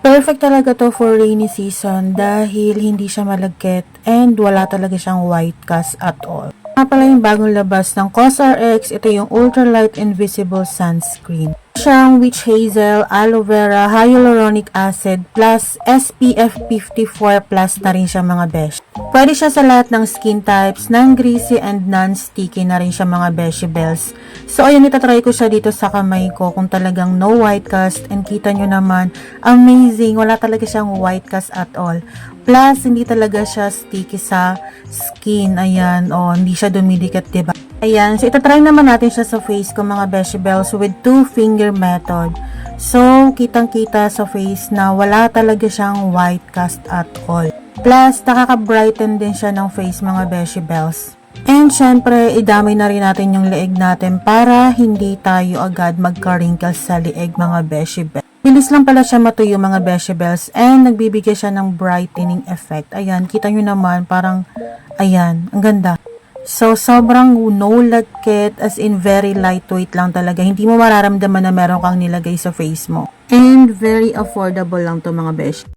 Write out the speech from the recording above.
Perfect talaga to for rainy season dahil hindi siya malagkit and wala talaga siyang white cast at all. Nga pala yung bagong labas ng COSRX, ito yung Ultralight Invisible Sunscreen. Siyang witch hazel, aloe vera, hyaluronic acid, plus SPF 54 plus na rin siya mga besh. Pwede siya sa lahat ng skin types, non-greasy and non-sticky na rin siya mga beshiebels. So ayun, itatry ko siya dito sa kamay ko kung talagang no white cast, and kita nyo naman, amazing, wala talaga siyang white cast at all. Plus, hindi talaga siya sticky sa skin, ayan, hindi siya dumidikit, diba? Ayan, so itatry naman natin siya sa face ko mga beshiebels with 2-finger method. So, kitang-kita sa face na wala talaga siyang white cast at all. Plus, nakaka-brighten din siya ng face mga beshiebels. And syempre, idamay na rin natin yung leeg natin para hindi tayo agad magka-wrinkles sa leeg mga beshiebels. Bilis lang pala siya matuyo mga beshiebels and nagbibigay siya ng brightening effect. Ayan, kita nyo naman parang, ayan, ang ganda. So, sobrang no lagkit, as in very lightweight lang talaga. Hindi mo mararamdaman na meron kang nilagay sa face mo. And very affordable lang to mga besh.